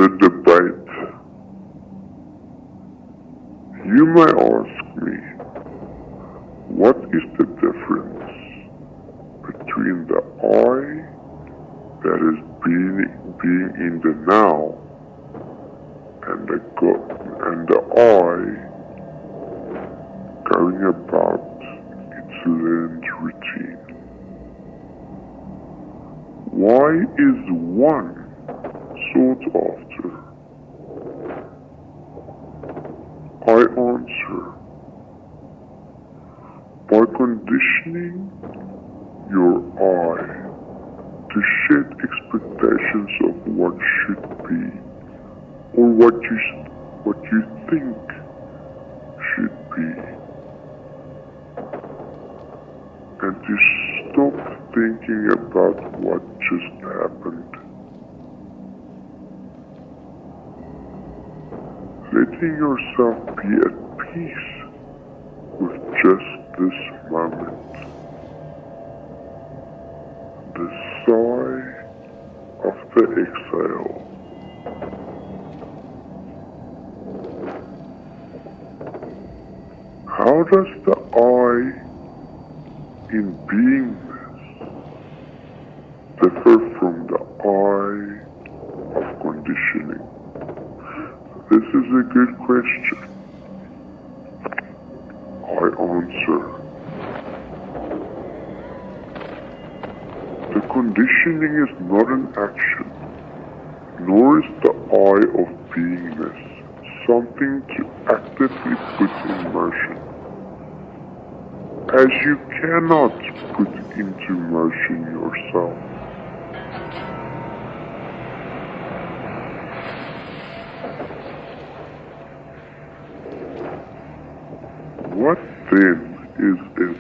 The debate. You may ask me, what is the difference between the I that is being in the now and the I going about its learned routine? Why is one sought after? I answer, by conditioning your I to shed expectations of what should be, or what you think should be, and to stop thinking about what just happened. Letting yourself be at peace with just this moment. The sigh of the exhale. How does the I in beingness differ from the I of conditioning? This is a good question. I answer. The conditioning is not an action, nor is the I of beingness something to actively put in motion, as you cannot put into motion yourself. What then is it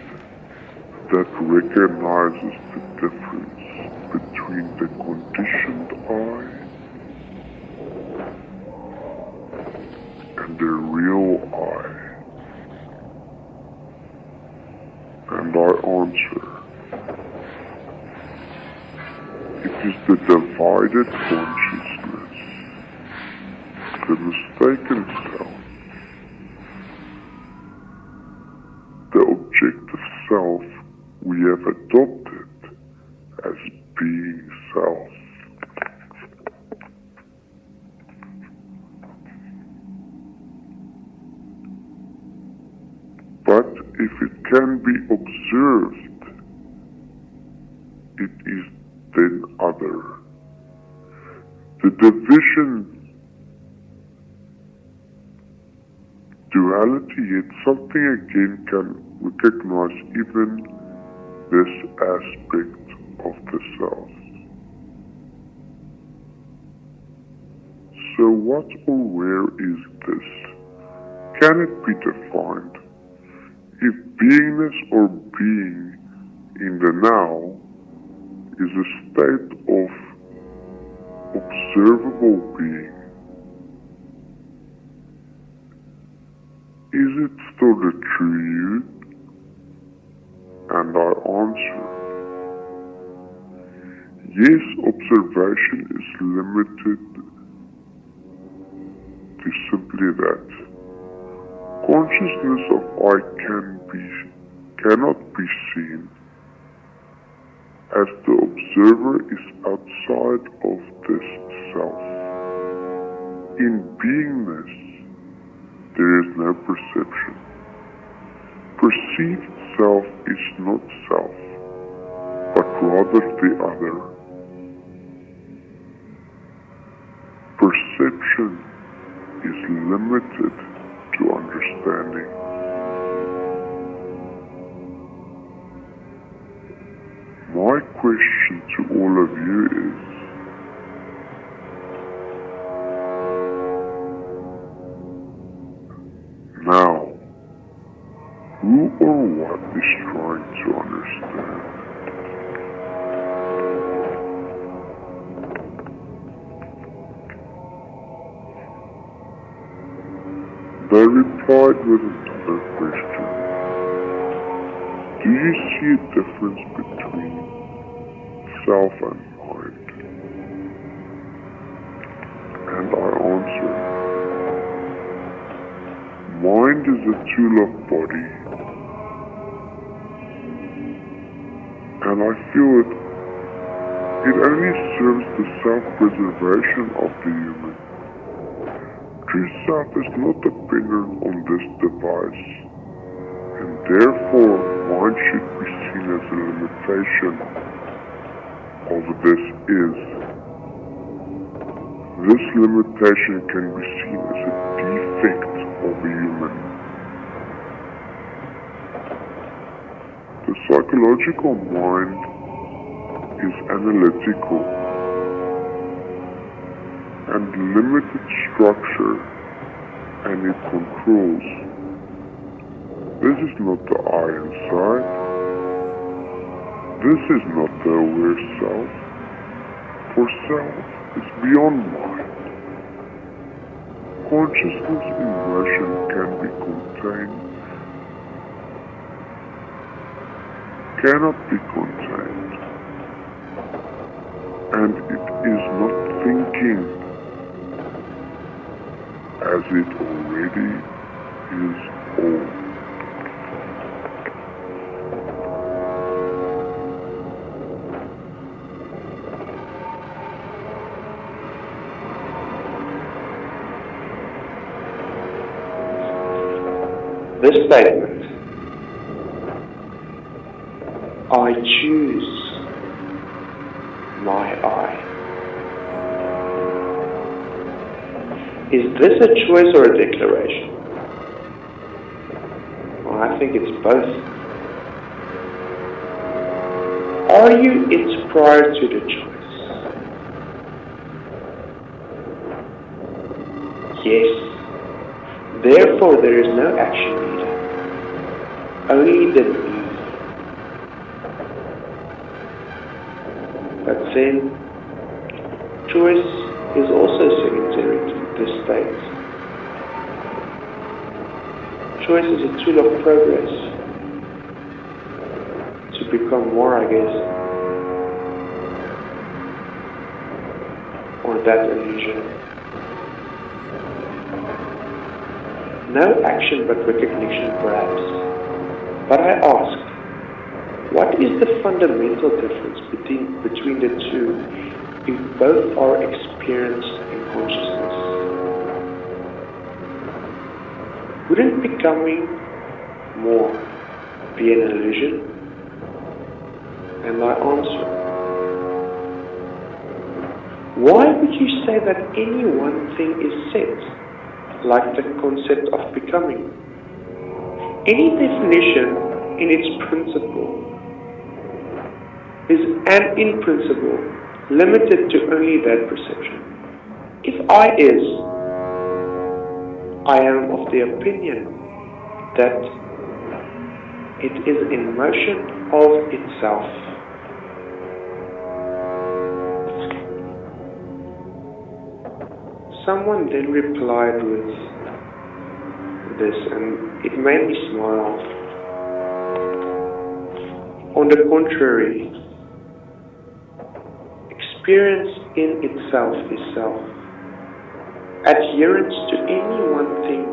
that recognizes the difference between the conditioned I and the real I? And I answer, it is the divided consciousness, the mistaken self, the objective self we have adopted as being self. But if it can be observed, it is then other. The division, duality, yet something again can recognize even this aspect of the self. So what or where is this? Can it be defined? If beingness or being in the now is a state of observable being, is it still the true you? And I answer, yes, observation is limited to simply that. Consciousness of I cannot be seen, as the observer is outside of this self. In beingness, there is no perception. Perceived self is not self, but rather the other. Perception is limited to understanding. My question to all of you is, now, who or what is trying to understand? They replied with another question. Do you see a difference between self and mind? And mind is a tool of body, and I feel it only serves the self-preservation of the human. True self is not dependent on this device, and therefore mind should be seen as a limitation of this is. This limitation can be seen as a defect of a human. The psychological mind is analytical and limited structure, and it controls. This is not the I inside. This is not the aware self. For self is beyond mind. Consciousness in motion can be contained, cannot be contained, and it is not thinking, as it already is all. This statement, I choose my I. Is this a choice or a declaration? Well, I think it's both. Are you it prior to the choice? Yes. Therefore, there is no action needed. Only the me. But then, choice is also secondary to this state. Choice is a tool of progress to become more, I guess, or that illusion. No action but recognition, perhaps. But I ask, what is the fundamental difference between the two if both are experienced in consciousness? Wouldn't becoming more be an illusion? And I answer, why would you say that any one thing is set? Like the concept of becoming. Any definition in its principle is in principle limited to only that perception. If I is, I am of the opinion that it is in motion of itself. Someone then replied with this, and it made me smile. On the contrary, experience in itself is self. Adherence to any one thing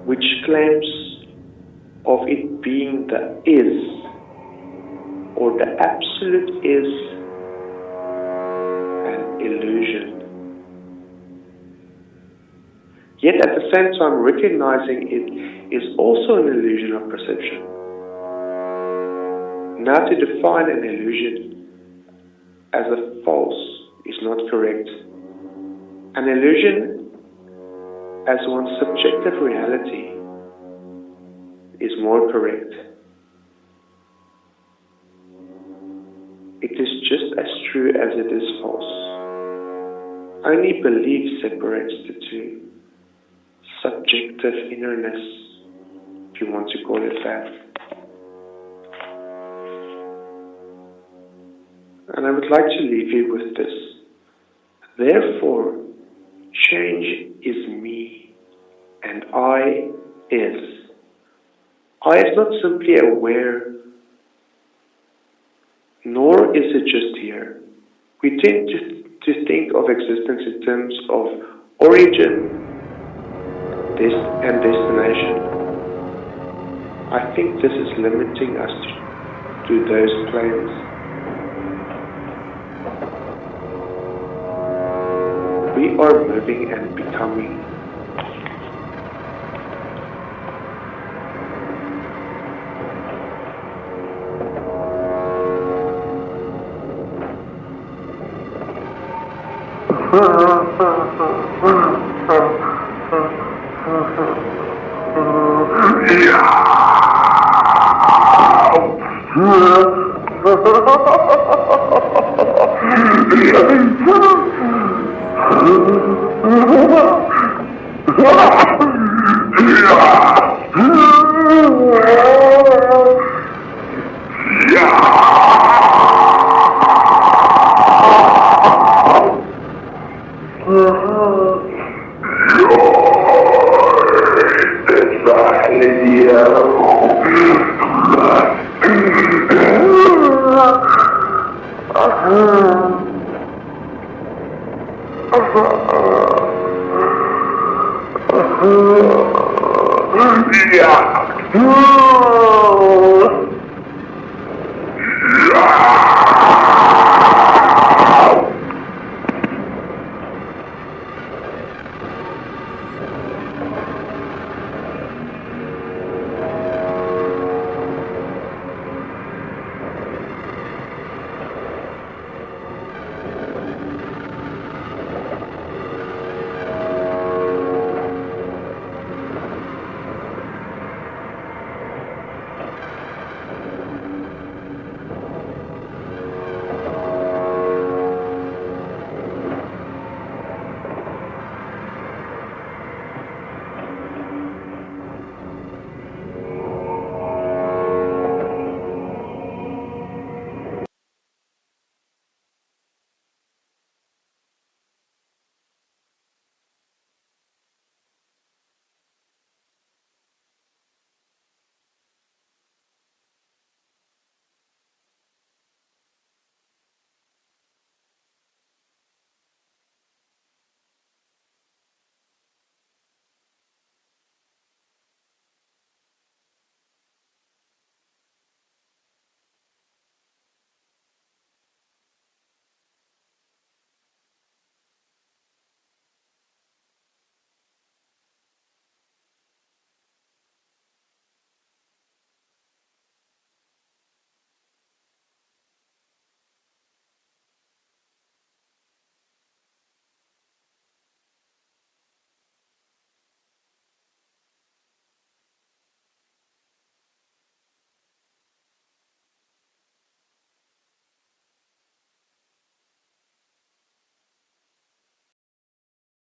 which claims of it being the is, or the absolute is, an illusion. Yet at the same time, recognizing it is also an illusion of perception. Now, to define an illusion as a false is not correct. An illusion as one's subjective reality is more correct. It is just as true as it is false. Only belief separates the two. Subjective innerness, if you want to call it that. And I would like to leave you with this. Therefore, change is me, and I is. I is not simply aware, nor is it just here. We tend to think of existence in terms of origin and destination. I think this is limiting us to those planes. We are moving and becoming. Yeah.